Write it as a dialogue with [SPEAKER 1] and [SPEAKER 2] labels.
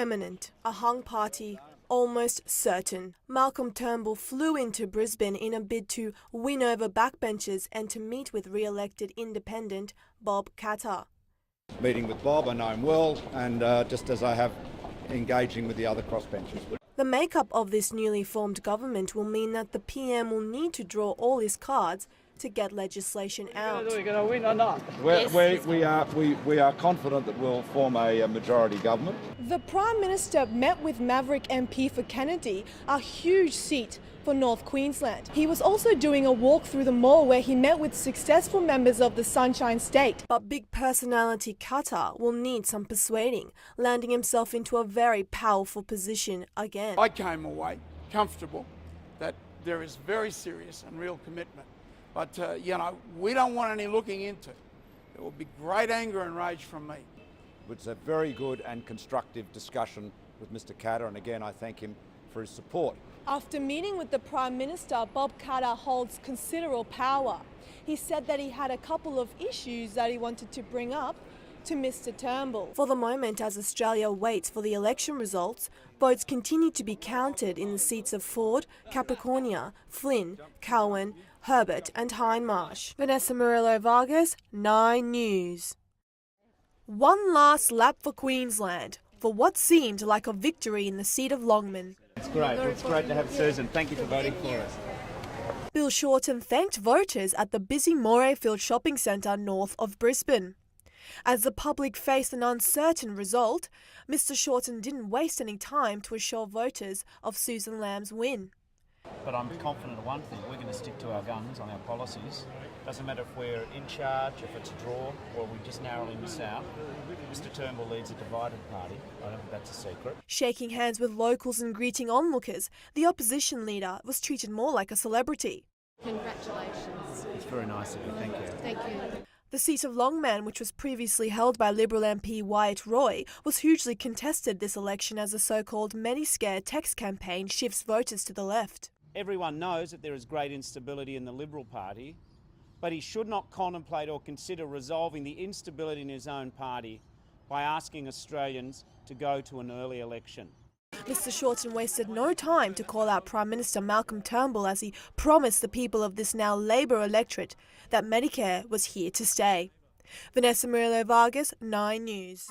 [SPEAKER 1] Imminent, a hung party almost certain. Malcolm Turnbull flew into Brisbane in a bid to win over backbenchers and to meet with re-elected independent Bob Katter.
[SPEAKER 2] Meeting with Bob, I know him well, and just as I have engaging with the other crossbenchers.
[SPEAKER 1] The makeup of this newly formed government will mean that the PM will need to draw all his cards to get legislation out.
[SPEAKER 3] Are we going to win or not?
[SPEAKER 2] We are confident that we'll form a majority government.
[SPEAKER 1] The Prime Minister met with Maverick MP for Kennedy, a huge seat for North Queensland. He was also doing a walk through the mall where he met with successful members of the Sunshine State. But big personality Katter will need some persuading, landing himself into a very powerful position again.
[SPEAKER 3] I came away comfortable that there is very serious and real commitment. But, we don't want any looking into. There will be great anger and rage from me.
[SPEAKER 2] It's a very good and constructive discussion with Mr Katter, and again I thank him for his support.
[SPEAKER 1] After meeting with the Prime Minister, Bob Katter holds considerable power. He said that he had a couple of issues that he wanted to bring up to Mr Turnbull. For the moment, as Australia waits for the election results, votes continue to be counted in the seats of Ford, Capricornia, Flynn, Cowan, Herbert and Hindmarsh. Vanessa Murillo, Vargas, 9 News. One last lap for Queensland for what seemed like a victory in the seat of Longman.
[SPEAKER 4] It's great. It's great to have Susan. Thank you for voting for us.
[SPEAKER 1] Bill Shorten thanked voters at the busy Morayfield shopping centre north of Brisbane. As the public faced an uncertain result, Mr Shorten didn't waste any time to assure voters of Susan Lamb's win.
[SPEAKER 4] But I'm confident of one thing, we're going to stick to our guns on our policies. Doesn't matter if we're in charge, if it's a draw, or we just narrowly miss out. Mr Turnbull leads a divided party. I don't think that's a secret.
[SPEAKER 1] Shaking hands with locals and greeting onlookers, the opposition leader was treated more like a celebrity.
[SPEAKER 5] Congratulations.
[SPEAKER 4] It's very nice of you, thank you.
[SPEAKER 5] Thank you.
[SPEAKER 1] The seat of Longman, which was previously held by Liberal MP Wyatt Roy, was hugely contested this election as the so-called Many-Scare text campaign shifts voters to the left.
[SPEAKER 4] Everyone knows that there is great instability in the Liberal Party, but he should not contemplate or consider resolving the instability in his own party by asking Australians to go to an early election.
[SPEAKER 1] Mr Shorten wasted no time to call out Prime Minister Malcolm Turnbull as he promised the people of this now Labor electorate that Medicare was here to stay. Vanessa Murillo, Vargas, 9 News.